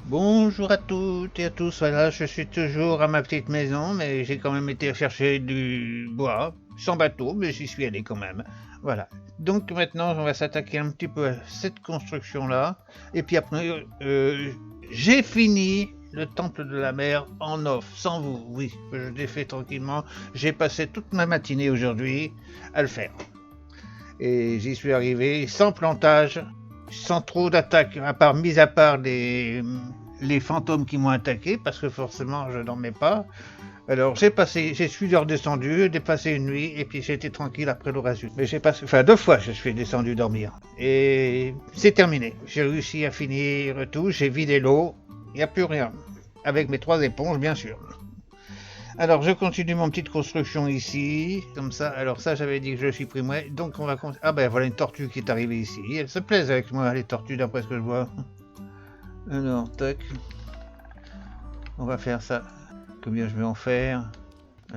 Bonjour à toutes et à tous, voilà, je suis toujours à ma petite maison, mais j'ai quand même été chercher du bois, sans bateau, mais j'y suis allé quand même. Voilà. Donc maintenant, on va s'attaquer un petit peu à cette construction-là, et puis après, j'ai fini le temple de la mer en off, sans vous, oui, je l'ai fait tranquillement, j'ai passé toute ma matinée aujourd'hui à le faire. Et j'y suis arrivé sans plantage, sans trop d'attaques, mis à part les fantômes qui m'ont attaqué, parce que forcément je dormais pas. Alors je suis redescendu, j'ai passé une nuit, et puis j'ai été tranquille après le reste. Mais j'ai passé, enfin 2 fois je suis descendu dormir. Et c'est terminé. J'ai réussi à finir tout, j'ai vidé l'eau, il n'y a plus rien. Avec mes 3 éponges, bien sûr. Alors je continue mon petite construction ici, comme ça. Alors ça j'avais dit que je suis prêt. Donc on va... Ah ben voilà une tortue qui est arrivée ici. Elle se plaise avec moi les tortues d'après ce que je vois. Alors tac. On va faire ça. Combien je vais en faire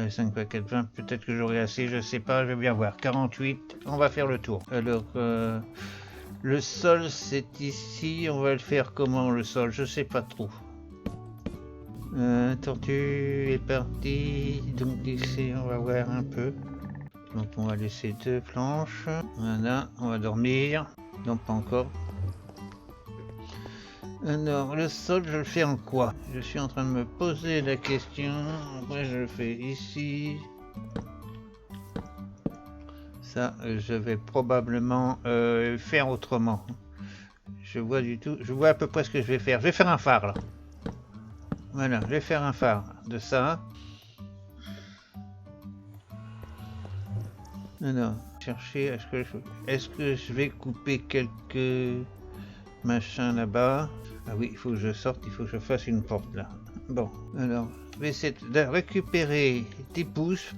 5 paquets de 20, peut-être que j'aurai assez, je sais pas, je vais bien voir. 48, on va faire le tour. Alors le sol c'est ici, on va le faire comment le sol, je sais pas trop. Tortue est parti, donc ici on va voir un peu. Donc on va laisser 2 planches. Voilà, on va dormir. Non, pas encore. Alors, le sol, je le fais en quoi? Je suis en train de me poser la question. Après, je le fais ici. Ça, je vais probablement faire autrement. Je vois à peu près ce que je vais faire. Je vais faire un phare là. Voilà, je vais faire un phare de ça. Alors, chercher, est-ce que je vais couper quelques machins là-bas? Ah oui, il faut que je sorte, il faut que je fasse une porte là. Bon, alors, je vais essayer de récupérer des pousses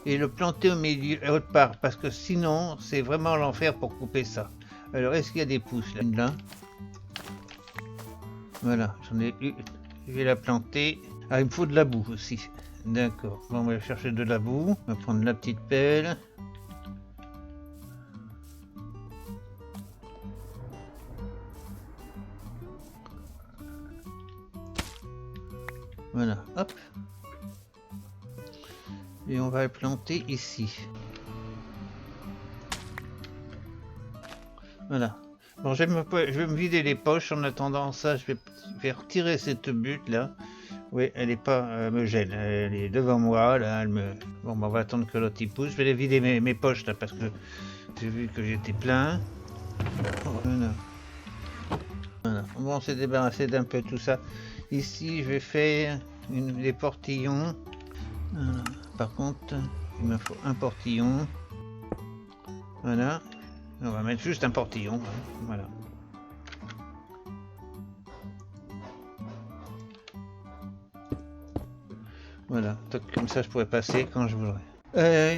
et le planter au milieu, autre part, parce que sinon, c'est vraiment l'enfer pour couper ça. Alors, est-ce qu'il y a des pousses là? Là. Voilà, j'en ai eu. Je vais la planter. Ah, il me faut de la boue aussi. D'accord. Bon, on va chercher de la boue. On va prendre la petite pelle. Voilà, hop. Et on va le planter ici. Voilà. Bon, je vais me vider les poches. En attendant ça, je vais retirer cette butte là. Oui, elle est pas, me gêne. Elle est devant moi là. Bon, on va attendre que l'autre y pousse. Je vais les vider mes poches là parce que j'ai vu que j'étais plein. Voilà. Voilà. Bon, on s'est débarrassé d'un peu tout ça. Ici, je vais faire des portillons. Voilà. Par contre, il me faut un portillon. Voilà. On va mettre juste un portillon. Voilà. Voilà. Comme ça, je pourrais passer quand je voudrais.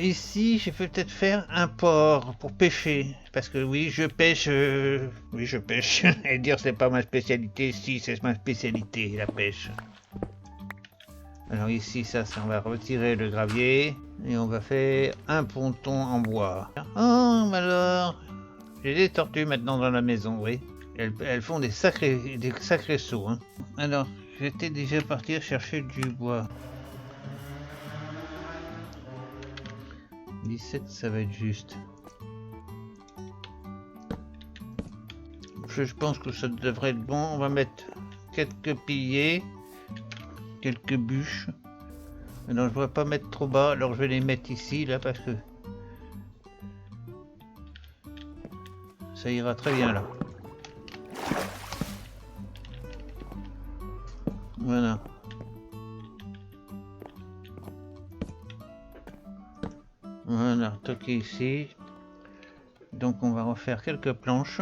Ici, je vais peut-être faire un port pour pêcher. Parce que oui, je pêche. Oui, je pêche. Et dire c'est pas ma spécialité. Si, c'est ma spécialité, la pêche. Alors ici, ça, on va retirer le gravier. Et on va faire un ponton en bois. Oh, alors, j'ai des tortues maintenant dans la maison, oui. Elles font des sacrés sauts. Hein. Alors, j'étais déjà parti chercher du bois. 17, ça va être juste. Je pense que ça devrait être bon. On va mettre quelques piliers, quelques bûches. Alors, je ne voudrais pas mettre trop bas. Alors, je vais les mettre ici, là, parce que ça ira très bien là. Voilà. Voilà, toqué ici. Donc on va refaire quelques planches.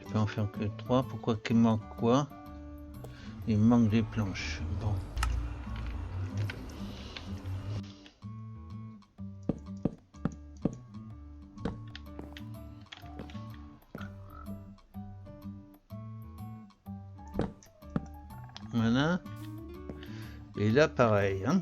Je peux en faire que 3. Pourquoi qu'il manque quoi? Il manque des planches. Bon. Voilà. Et là, pareil. Hein.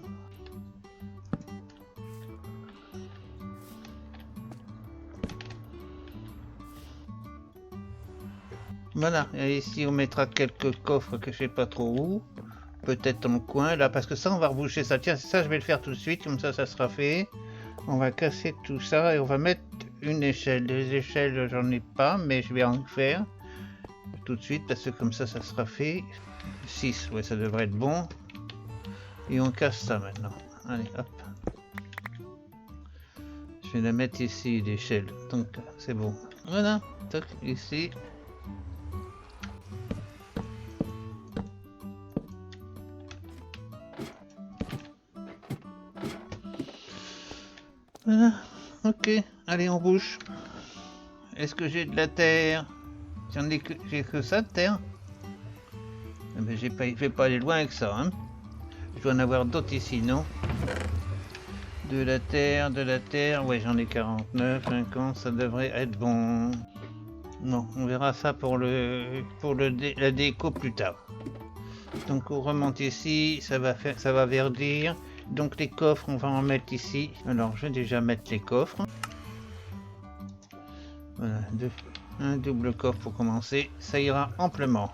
Voilà. Et ici, on mettra quelques coffres que je sais pas trop où. Peut-être dans le coin, là, parce que ça, on va reboucher ça. Tiens, ça, je vais le faire tout de suite. Comme ça sera fait. On va casser tout ça et on va mettre une échelle. Des échelles, j'en ai pas, mais je vais en faire tout de suite parce que comme ça sera fait. 6, ouais, ça devrait être bon. Et on casse ça maintenant. Allez, hop. Je vais la mettre ici, l'échelle. Donc, c'est bon. Voilà, toc, ici. Voilà, ok. Allez, on bouge. Est-ce que j'ai de la terre? J'ai que ça de terre. Eh ben, je vais pas aller loin avec ça. Hein. Je dois en avoir d'autres ici, non? De la terre. Ouais, j'en ai 49, 50, ça devrait être bon. Non, on verra ça pour la déco plus tard. Donc on remonte ici, ça va verdir. Donc les coffres, on va en mettre ici. Alors je vais déjà mettre les coffres. Voilà, un double coffre pour commencer, ça ira amplement.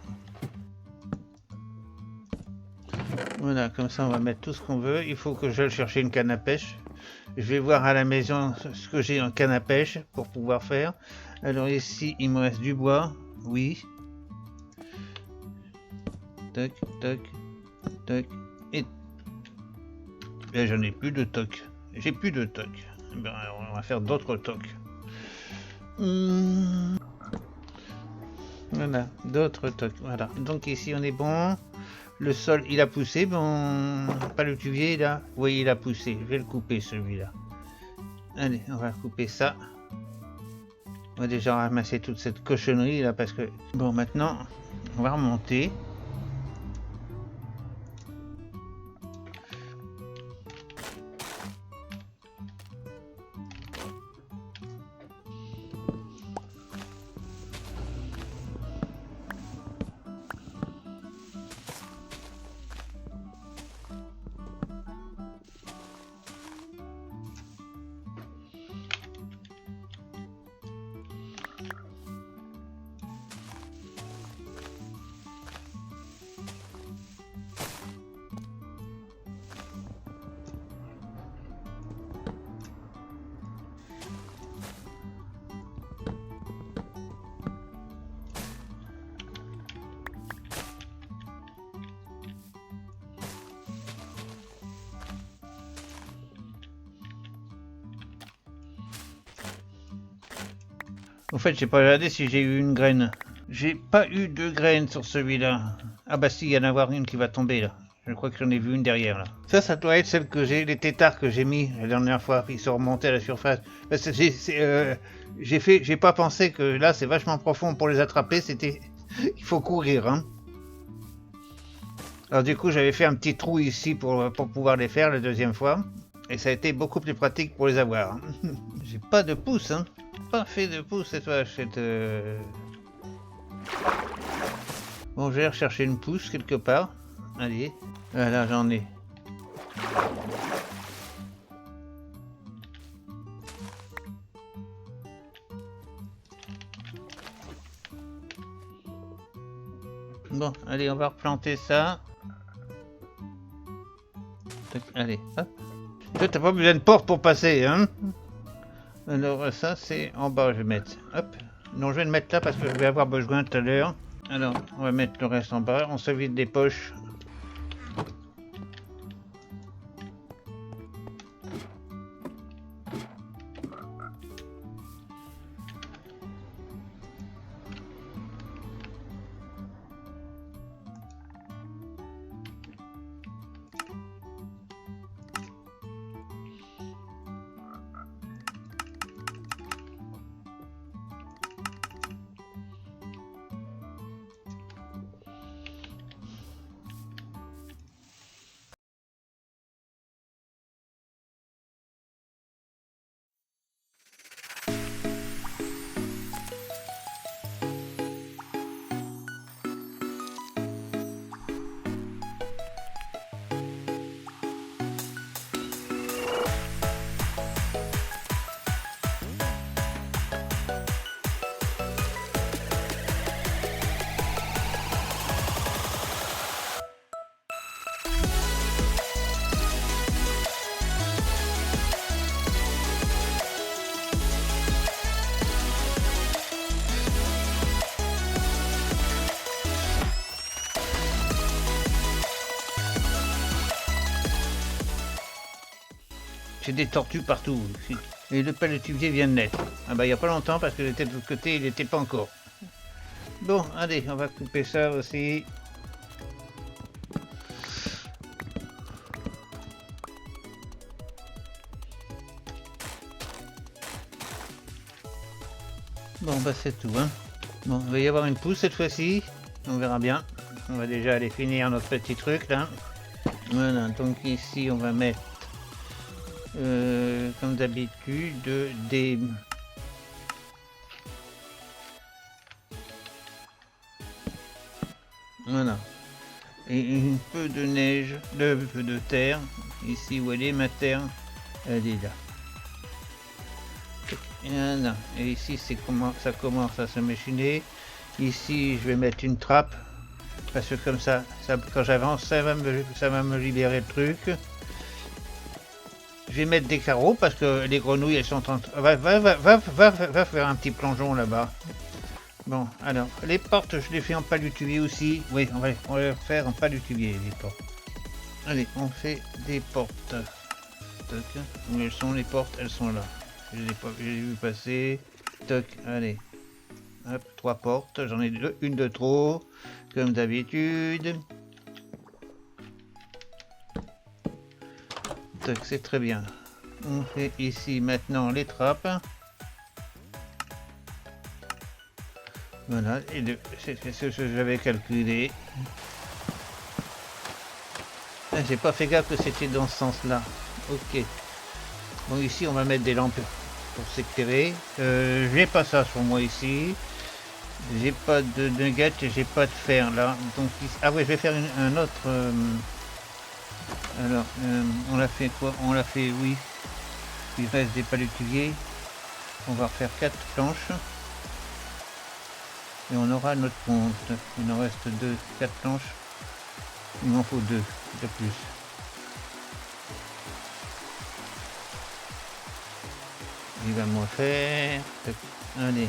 Voilà, comme ça on va mettre tout ce qu'on veut. Il faut que j'aille chercher une canne à pêche. Je vais voir à la maison ce que j'ai en canne à pêche pour pouvoir faire. Alors ici, il me reste du bois. Oui. Tac, tac, tac. Et j'en ai plus de toc. J'ai plus de toc. Ben, on va faire d'autres tocs. Voilà, d'autres tocs. Voilà. Donc ici, on est bon. Le sol, il a poussé. Bon, pas le tuvier là. Vous voyez, il a poussé. Je vais le couper celui-là. Allez, on va couper ça. On va déjà ramasser toute cette cochonnerie là parce que... Bon, maintenant, on va remonter. En fait, j'ai pas regardé si j'ai eu une graine. J'ai pas eu de graine sur celui-là. Ah bah si, il y en a avoir une qui va tomber là. Je crois que j'en ai vu une derrière là. Ça doit être celle que j'ai, les têtards que j'ai mis la dernière fois. Ils sont remontés à la surface. Parce que j'ai pas pensé que là c'est vachement profond pour les attraper. C'était, il faut courir. Hein. Alors du coup, j'avais fait un petit trou ici pour pouvoir les faire la deuxième fois. Et ça a été beaucoup plus pratique pour les avoir. Hein. J'ai pas de pouce, hein. Pas fait de pouce cette fois. Bon, je vais rechercher une pousse quelque part. Allez, voilà, j'en ai. Bon, allez, on va replanter ça. Allez, hop. Toi, t'as pas besoin de porte pour passer, hein? Alors, ça, c'est en bas, je vais mettre. Hop. Non, je vais le mettre là parce que je vais avoir besoin tout à l'heure. Alors, on va mettre le reste en bas. On se vide des poches. J'ai des tortues partout. Et le palétuvier vient de naître. Ah bah il n'y a pas longtemps parce que j'étais de l'autre côté, il n'était pas encore. Bon, allez, on va couper ça aussi. Bon bah c'est tout, hein. Bon, il va y avoir une pousse cette fois-ci. On verra bien. On va déjà aller finir notre petit truc là. Voilà, donc ici on va mettre comme d'habitude des... Voilà. Et un peu de neige, un peu de terre. Ici où elle est ma terre, elle est là. Voilà. Et ici c'est comment ça commence à se machiner. Ici je vais mettre une trappe. Parce que comme ça quand j'avance, ça va me libérer le truc. Je vais mettre des carreaux parce que les grenouilles elles sont en train... Va faire un petit plongeon là-bas. Bon, alors, les portes, je les fais en palutuvier aussi. Oui, on va les faire en palutuvier, les portes. Allez, on fait des portes. Toc. Où elles sont les portes? Elles sont là. Je les ai vues passer. Toc, allez. Hop, 3 portes. J'en ai une de trop, comme d'habitude. Toc, c'est très bien. On fait ici maintenant les trappes. Voilà, et c'est ce que j'avais calculé. Ah, j'ai pas fait gaffe que c'était dans ce sens-là. Ok. Bon, ici, on va mettre des lampes pour s'éclairer. J'ai pas ça sur moi ici. J'ai pas de nuggets et j'ai pas de fer là. Donc, ah ouais, je vais faire un autre... Alors, on l'a fait quoi? On l'a fait, oui. Il reste des palutuviers. On va refaire 4 planches. Et on aura notre compte. Il en reste 4 planches. Il m'en faut 2 de plus. Il va m'en faire. Allez.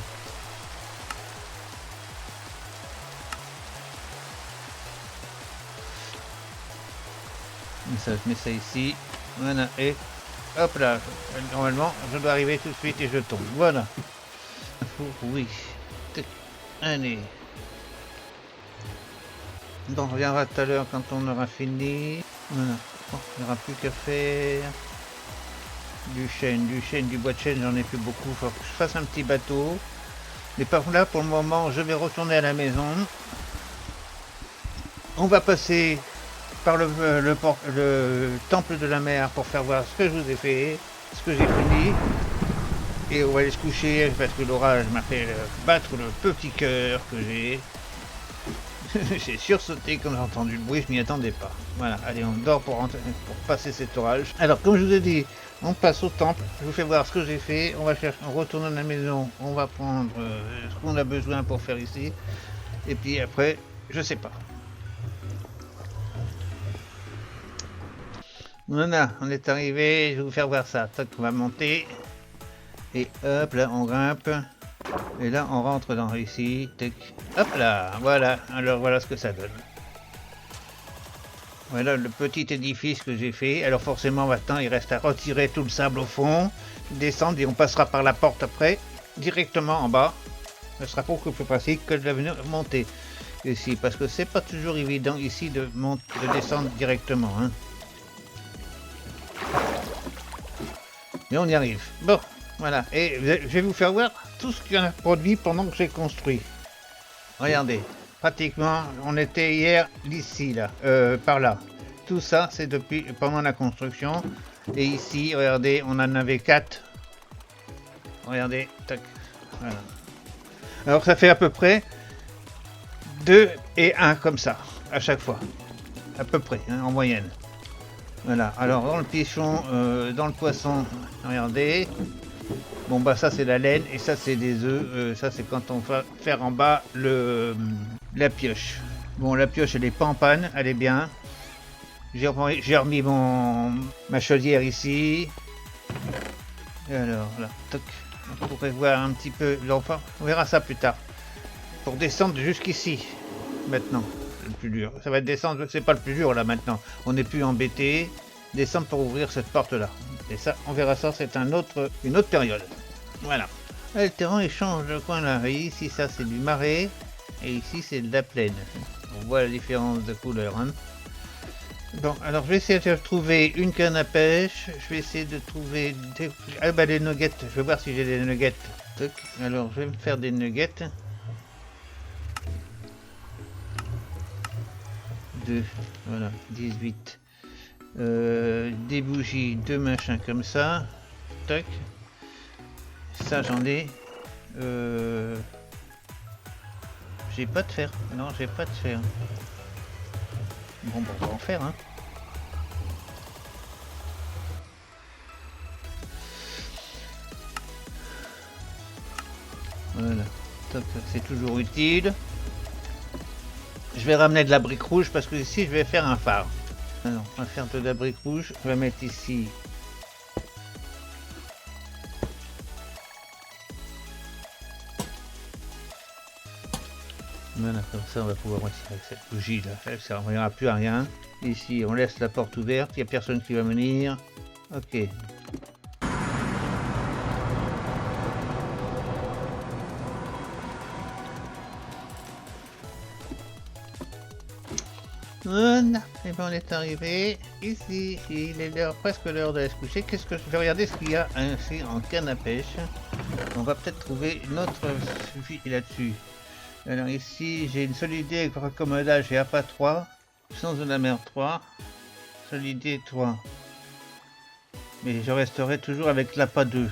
Ça, je mets ça ici. Voilà. Et hop là. Normalement, je dois arriver tout de suite et je tombe. Voilà. Oui. Allez. Donc on reviendra tout à l'heure quand on aura fini. Voilà. Bon, il n'y aura plus qu'à faire du chêne, du bois de chêne, j'en ai plus beaucoup. Il faut que je fasse un petit bateau. Mais par là, pour le moment, je vais retourner à la maison. On va passer par le temple de la mer pour faire voir ce que je vous ai fait, ce que j'ai fini. Et on va aller se coucher parce que l'orage m'a fait battre le petit cœur que j'ai. J'ai sursauté quand j'ai entendu le bruit, je m'y attendais pas. Voilà, allez, on dort pour passer cet orage. Alors, comme je vous ai dit, on passe au temple. Je vous fais voir ce que j'ai fait. On retourne à la maison. On va prendre ce qu'on a besoin pour faire ici. Et puis après, je sais pas. Voilà, on est arrivé. Je vais vous faire voir ça. Tac, on va monter. Et hop, là, on grimpe. Et là, on rentre dans ici. Tac. Hop là, voilà. Alors, voilà ce que ça donne. Voilà le petit édifice que j'ai fait. Alors, forcément, maintenant, il reste à retirer tout le sable au fond. Descendre et on passera par la porte après. Directement en bas. Ce sera beaucoup plus pratique que de venir monter ici. Parce que c'est pas toujours évident ici de descendre directement. Hein. Mais on y arrive. Bon. Voilà, et je vais vous faire voir tout ce qu'on a produit pendant que j'ai construit. Regardez, pratiquement, on était hier d'ici, là, par là. Tout ça, c'est pendant la construction. Et ici, regardez, on en avait 4. Regardez, tac, voilà. Alors ça fait à peu près 2 et 1 comme ça, à chaque fois. À peu près, hein, en moyenne. Voilà, alors dans le pichon, dans le poisson, regardez. Bon bah ça c'est la laine et ça c'est des œufs, ça c'est quand on va faire en bas la pioche. Bon la pioche elle est pas en panne, elle est bien. J'ai remis ma chaudière ici. Et alors là, toc, on pourrait voir un petit peu l'enfant, on verra ça plus tard. Pour descendre jusqu'ici, maintenant, c'est le plus dur. Ça va descendre, c'est pas le plus dur là maintenant, on n'est plus embêté. Descendre pour ouvrir cette porte là. Et ça, on verra ça, c'est une autre période. Voilà. Là, le terrain, il change de coin là. Et ici, ça, c'est du marais. Et ici, c'est de la plaine. On voit la différence de couleur. Hein. Bon, alors je vais essayer de trouver une canne à pêche. Je vais essayer de trouver des nuggets. Je vais voir si j'ai des nuggets. Alors, je vais me faire des nuggets. 2, voilà, 18. Des bougies, 2 machins comme ça. Tac. Ça, j'en ai. J'ai pas de fer. Non, j'ai pas de fer. Bon, on va en faire, hein. Voilà. Top, c'est toujours utile. Je vais ramener de la brique rouge parce que ici, je vais faire un phare. Alors, on va faire de la brique rouge. On va mettre ici. Voilà, comme ça on va pouvoir retirer avec cette bougie là, ça ne servira plus à rien. Ici on laisse la porte ouverte, il n'y a personne qui va venir. Ok. Voilà, et ben on est arrivé ici, il est presque l'heure d'aller se coucher. Qu'est-ce que je vais regarder ce qu'il y a ainsi en canne à pêche. On va peut-être trouver notre suivi là-dessus. Alors ici, j'ai une solidité avec raccommodage et APA 3, puissance de la mer 3, solidité 3. Mais je resterai toujours avec l'APA 2.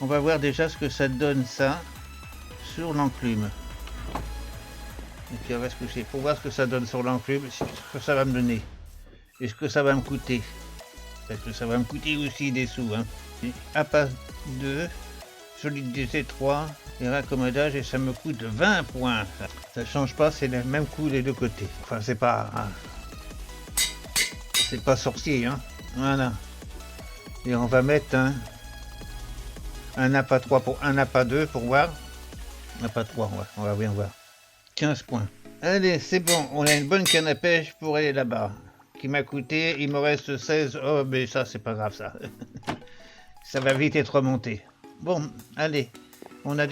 On va voir déjà ce que ça donne ça sur l'enclume. Et puis on va se coucher pour voir ce que ça donne sur l'enclume, ce que ça va me donner. Et ce que ça va me coûter. Parce que ça va me coûter aussi des sous. Hein. APA 2, solidité 3. Et raccommodage et ça me coûte 20 points. Ça change pas, c'est le même coût des deux côtés. Enfin, c'est pas sorcier, hein. Voilà. Et on va mettre un APA 3 pour un APA 2 pour voir. APA 3, on va bien voir. 15 points. Allez, c'est bon, on a une bonne canne à pêche pour aller là-bas. Qui m'a coûté, il me reste 16. Oh, mais ça, c'est pas grave, ça. Ça va vite être remonté. Bon, allez. On a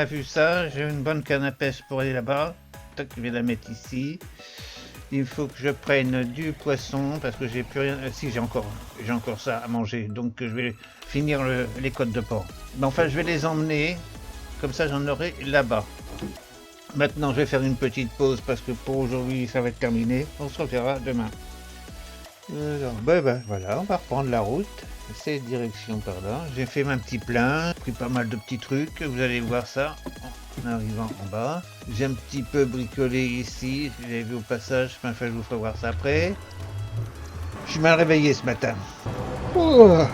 vu ça, j'ai une bonne canne à pêche pour aller là-bas. Je vais la mettre ici. Il faut que je prenne du poisson parce que j'ai plus rien. Si, j'ai encore ça à manger, donc je vais finir les côtes de porc. Mais enfin, je vais les emmener, comme ça j'en aurai là-bas. Maintenant, je vais faire une petite pause parce que pour aujourd'hui, ça va être terminé. On se reverra demain. Alors, voilà, on va reprendre la route. C'est direction par là. J'ai fait ma petit plein, pris pas mal de petits trucs, vous allez voir ça en arrivant en bas. J'ai un petit peu bricolé ici, j'ai vu au passage, enfin je vous ferai voir ça après. Je suis mal réveillé ce matin. Oh,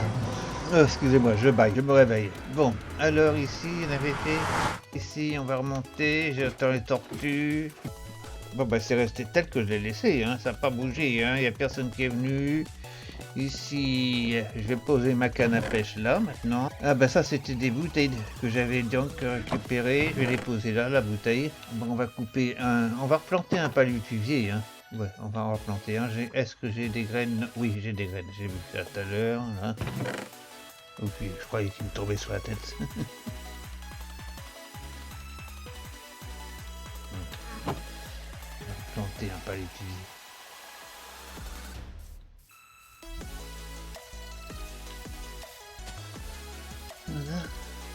excusez-moi, je baille, je me réveille. Bon, alors ici, on avait fait, ici on va remonter, j'attends les tortues. Bon bah c'est resté tel que je l'ai laissé, hein. Ça n'a pas bougé, hein. Il n'y a personne qui est venu. Ici, je vais poser ma canne à pêche là maintenant. Ah bah ça c'était des bouteilles que j'avais donc récupérées. Je vais les poser là, la bouteille. Bon, on va couper on va replanter un palutuvier. Hein. Ouais, on va en replanter un. Est-ce que j'ai des graines? Oui, j'ai des graines. J'ai vu ça tout à l'heure. Ok, je croyais qu'il me tombait sur la tête. On va planter un palutuvier.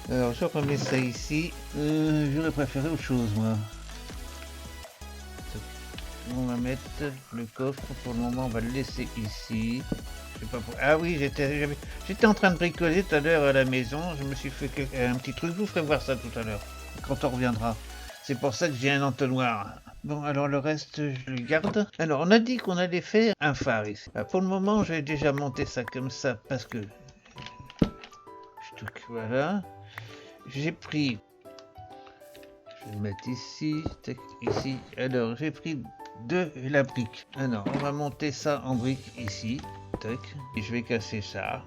Alors je remets ça ici, j'aurais préféré autre chose moi. On va mettre le coffre, pour le moment on va le laisser ici. Je sais pas pour... Ah oui, j'étais en train de bricoler tout à l'heure à la maison, je me suis fait un petit truc, je vous ferai voir ça tout à l'heure, quand on reviendra. C'est pour ça que j'ai un entonnoir. Bon, alors le reste, je le garde. Alors, on a dit qu'on allait faire un phare ici. Pour le moment, j'ai déjà monté ça comme ça parce que... Voilà. J'ai pris, je vais le mettre ici, ici. Alors j'ai pris de la brique. Alors on va monter ça en brique ici, tac. Et je vais casser ça,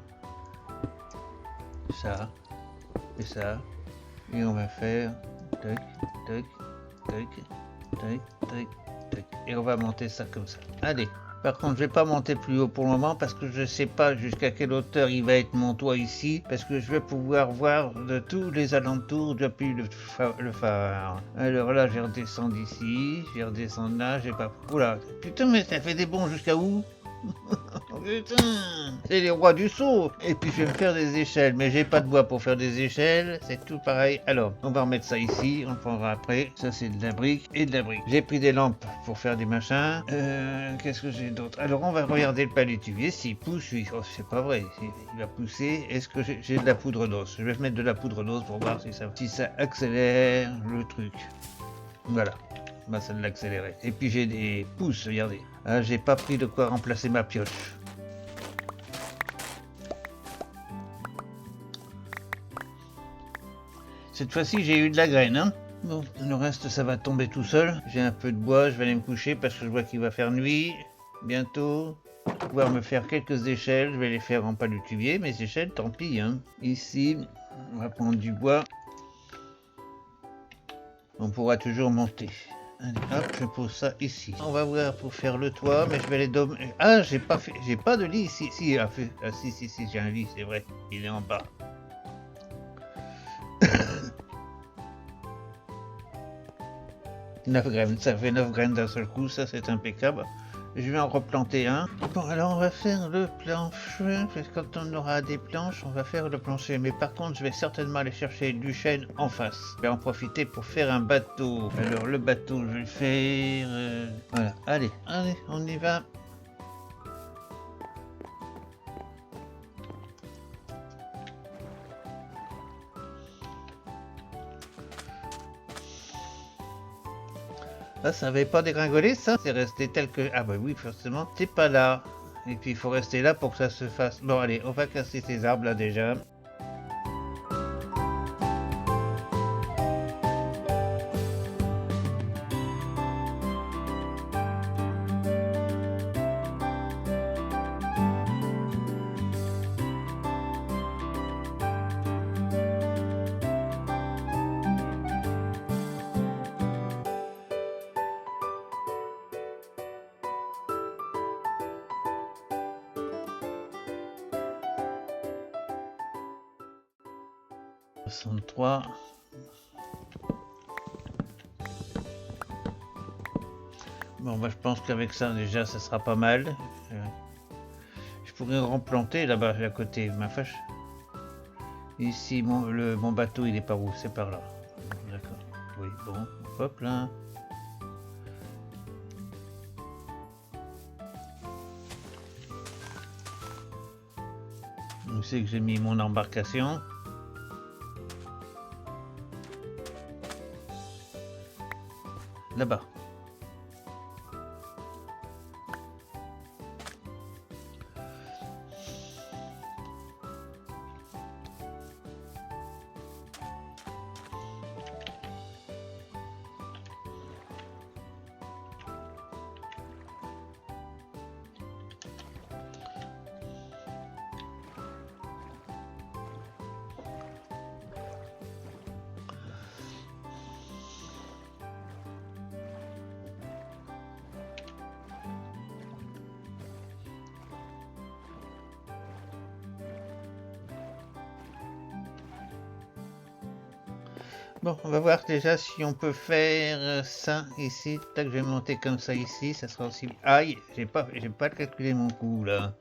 ça et ça. Et on va faire tac, tac, tac, tac, tac, tac. Et on va monter ça comme ça. Allez, Par contre, je vais pas monter plus haut pour le moment parce que je sais pas jusqu'à quelle hauteur il va être mon toit ici, parce que je vais pouvoir voir de tous les alentours depuis le phare. Alors là, je redescends d'ici, je redescends là, j'ai pas... Oula, putain, mais ça fait des bonds jusqu'à où? Putain, c'est les rois du saut. Et puis je vais me faire des échelles, mais j'ai pas de bois pour faire des échelles, c'est tout pareil. Alors, on va remettre ça ici, on prendra après. Ça c'est de la brique et de la brique. J'ai pris des lampes pour faire des machins. Qu'est-ce que j'ai d'autre? Alors on va regarder le palétuvier, s'il pousse, oui. Oh, c'est pas vrai, il va pousser. Est-ce que j'ai de la poudre d'os? Je vais mettre de la poudre d'os pour voir si ça accélère le truc. Voilà. Bah, ça l'a accéléré. Et puis j'ai des pousses, regardez. Ah, j'ai pas pris de quoi remplacer ma pioche. Cette fois-ci, j'ai eu de la graine, hein. Bon, le reste, ça va tomber tout seul. J'ai un peu de bois, je vais aller me coucher parce que je vois qu'il va faire nuit. Bientôt. Pouvoir me faire quelques échelles, je vais les faire en palétuvier. Mes échelles, tant pis, hein. Ici, on va prendre du bois. On pourra toujours monter. Allez, hop, je pose ça ici. On va voir pour faire le toit, mais je vais les dommer. Ah, j'ai pas de lit ici. Si, si, j'ai un lit, c'est vrai. Il est en bas. 9 graines, ça fait 9 graines d'un seul coup, ça c'est impeccable. Je vais en replanter un. Bon, alors on va faire le plancher, parce que quand on aura des planches, on va faire le plancher. Mais par contre, je vais certainement aller chercher du chêne en face. Je vais en profiter pour faire un bateau. Alors le bateau, je vais le faire... Voilà, allez, on y va. Ah, ça avait pas dégringolé ça? C'est resté tel que... Ah bah oui, forcément, c'est pas là. Et puis il faut rester là pour que ça se fasse. Bon allez, on va casser ces arbres là déjà. Bon, bah, je pense qu'avec ça, déjà, ça sera pas mal. Je pourrais replanter là-bas, à côté, ma fâche. Ici, mon bateau, il est par où? C'est par là. D'accord. Oui, bon, hop là. Où c'est que j'ai mis mon embarcation? Là-bas. Bon, on va voir déjà si on peut faire ça ici. Tac, je vais monter comme ça ici, ça sera aussi... Aïe, j'ai pas calculé mon coup là.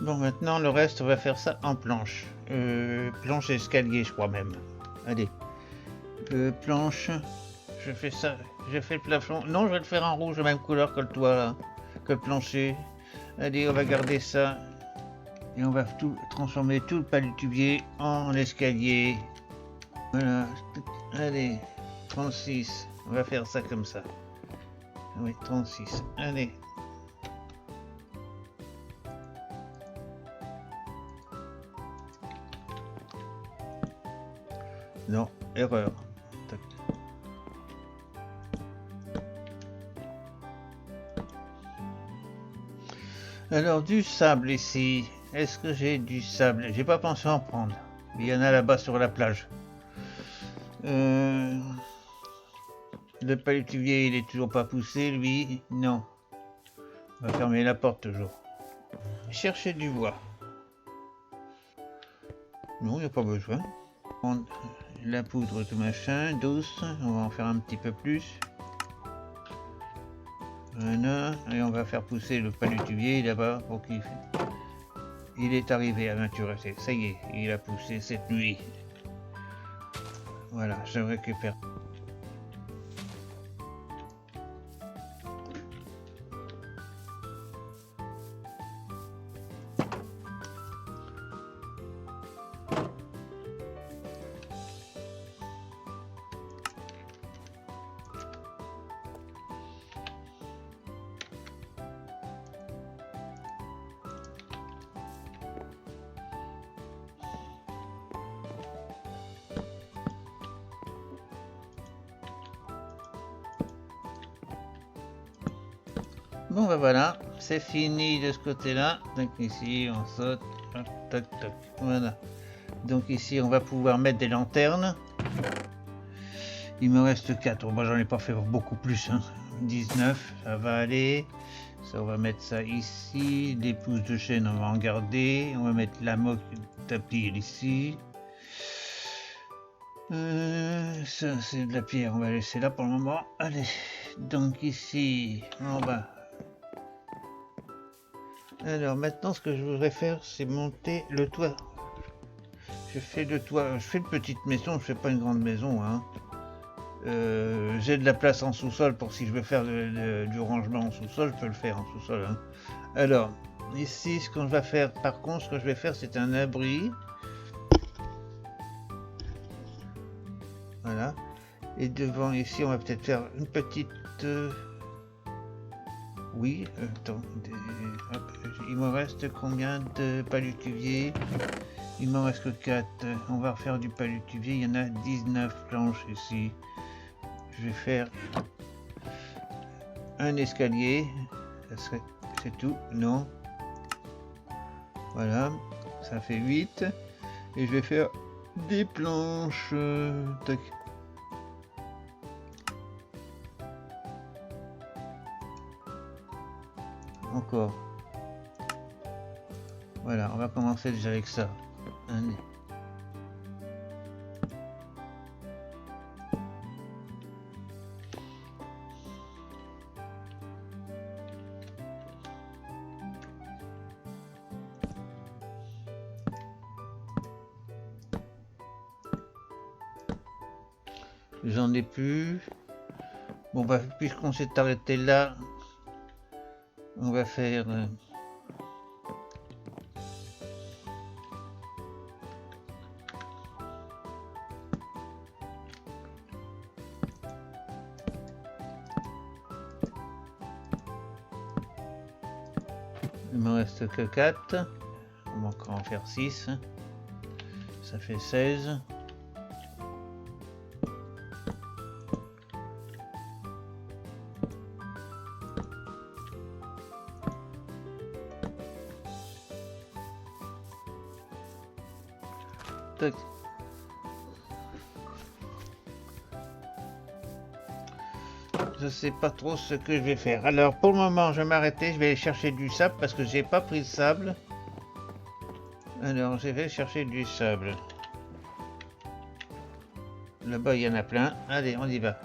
Bon, maintenant le reste, on va faire ça en planche. Planche escalier, je crois même. Allez. Planche. Je fais ça. Je fais le plafond. Non, je vais le faire en rouge, la même couleur que le toit là. Que le plancher. Allez, on va garder ça. Et on va transformer tout le palétuvier en escalier. Voilà. Allez. 36. On va faire ça comme ça. Oui, 36. Allez. Non, erreur. Tac. Alors du sable ici. Est-ce que j'ai du sable? J'ai pas pensé en prendre. Il y en a là-bas sur la plage. Le palétuvier, il est toujours pas poussé, lui. Non. On va fermer la porte toujours. Chercher du bois. Non, il n'y a pas besoin. Prendre la poudre de machin, douce. On va en faire un petit peu plus. Voilà. Et on va faire pousser le palétuvier là-bas pour qu'il... Il est arrivé à maturité. Ça y est, il a poussé cette nuit. Voilà, je récupère. Bon ben voilà, c'est fini de ce côté-là. Donc ici on saute, hop, toc toc, voilà. Donc ici on va pouvoir mettre des lanternes. Il me reste 4, moi j'en ai pas fait beaucoup plus, hein. 19, ça va aller. Ça on va mettre ça ici, des pousses de chêne on va en garder. On va mettre la moque tapis ici. Ça c'est de la pierre, on va laisser là pour le moment. Allez, donc ici en bas. Alors maintenant ce que je voudrais faire c'est monter le toit. Je fais le toit, je fais une petite maison, je fais pas une grande maison, hein. J'ai de la place en sous-sol pour si je veux faire du rangement en sous-sol, je peux le faire en sous-sol, hein. Alors ici ce qu'on va faire, par contre ce que je vais faire c'est un abri. Voilà. Et devant ici on va peut-être faire une petite... Oui, attends, hop, il me reste combien de palétuviers? Il m'en reste que 4. On va refaire du palétuvier. Il y en a 19 planches ici. Je vais faire un escalier. C'est tout? Non. Voilà. Ça fait 8. Et je vais faire des planches. Tac. Encore. Voilà, on va commencer déjà avec ça. Allez. J'en ai plus. Bon bah puisqu'on s'est arrêté là, on va faire... il me reste que 4. On va encore en faire 6. Ça fait 16. Tac. Je sais pas trop ce que je vais faire. Alors pour le moment je vais m'arrêter, je vais aller chercher du sable parce que j'ai pas pris de sable. Alors je vais chercher du sable. Là-bas il y en a plein. Allez, on y va.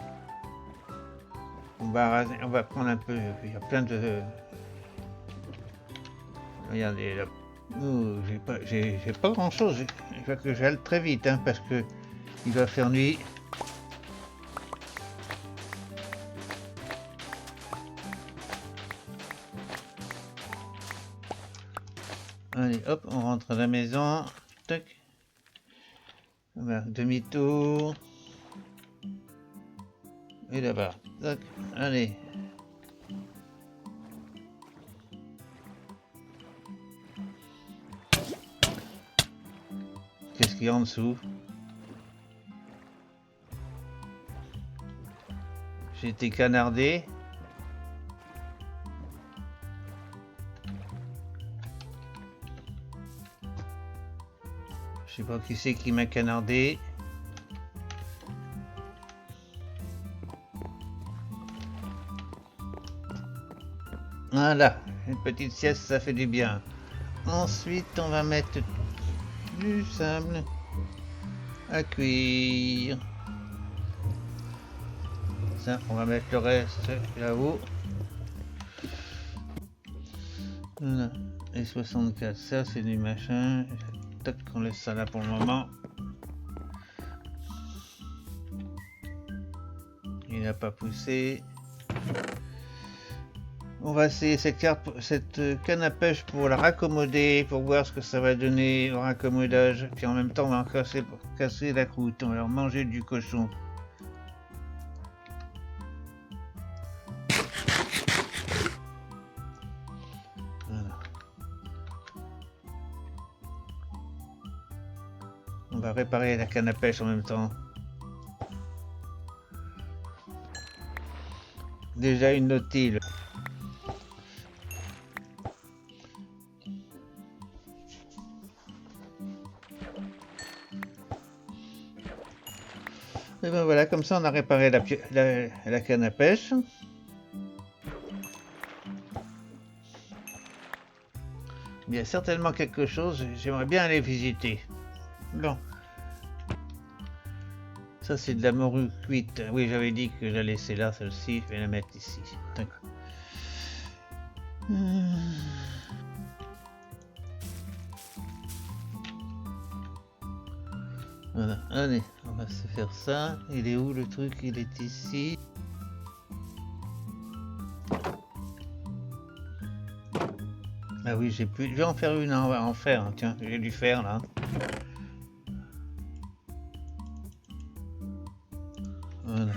On va prendre un peu. Il y a plein de... Regardez là. Oh, j'ai pas grand chose. Il faut que j'aille très vite, hein, parce que il va faire nuit. Allez, hop, on rentre à la maison. Tac. Voilà, demi-tour. Et là-bas. Tac. Allez. Qu'est-ce qu'il y a en dessous? J'ai été canardé. Je sais pas qui c'est qui m'a canardé. Voilà, une petite sieste, ça fait du bien. Ensuite, on va mettre du sable à cuire. Ça, on va mettre le reste là-haut. Voilà. Et 64, ça c'est du machin. Peut-être qu'on laisse ça là pour le moment. Il n'a pas poussé. On va essayer cette canne à pêche pour la raccommoder, pour voir ce que ça va donner au raccommodage. Puis en même temps, on va casser la croûte. On va leur manger du cochon. Voilà. On va réparer la canne à pêche en même temps. Déjà une nautile. Et ben voilà, comme ça on a réparé la canne à pêche. Il y a certainement quelque chose, j'aimerais bien aller visiter. Bon. Ça c'est de la morue cuite. Oui, j'avais dit que je la laissais là, celle-ci, je vais la mettre ici. D'accord. Voilà, allez, on va se faire ça. Il est où le truc? Il est ici. Ah oui, j'ai pu. Je vais en faire une en fer. Tiens, j'ai du fer là. Voilà.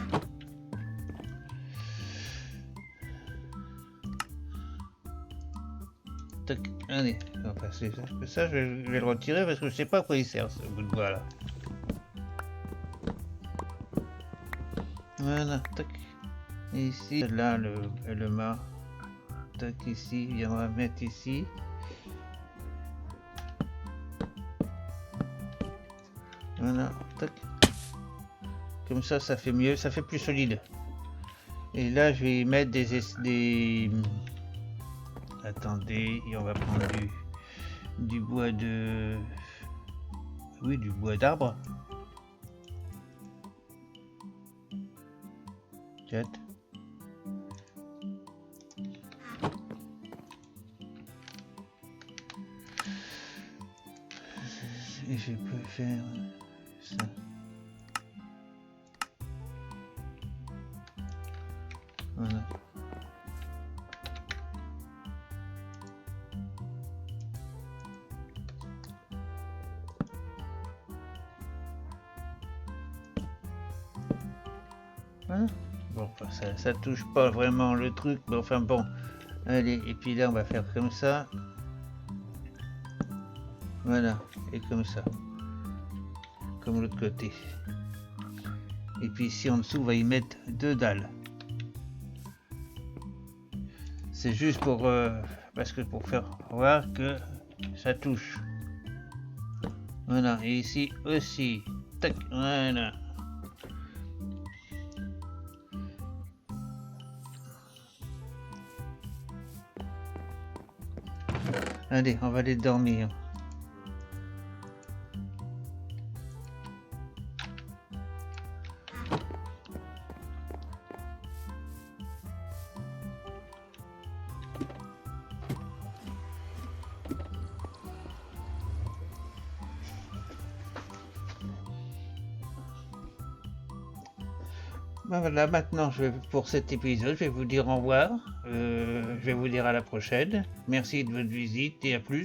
Tac, allez, on va passer ça. Ça, je vais le retirer parce que je sais pas à quoi il sert ce bout de bois là. Voilà, tac. Et ici, là, le mât. Tac, ici, on va mettre ici. Voilà, tac. Comme ça, ça fait mieux, ça fait plus solide. Et là, je vais y mettre des... Attendez, et on va prendre du bois de... Oui, du bois d'arbre. Chat. Et je peux faire ça. Voilà. Voilà. Bon, ça touche pas vraiment le truc, mais enfin bon. Allez, et puis là on va faire comme ça. Voilà, et comme ça. Comme l'autre côté. Et puis ici en dessous on va y mettre 2 dalles. C'est juste pour parce que pour faire voir que ça touche. Voilà, et ici aussi. Tac, voilà. Allez, on va aller dormir. Ben voilà, maintenant pour cet épisode, je vais vous dire au revoir. Je vais vous dire à la prochaine. Merci de votre visite et à plus.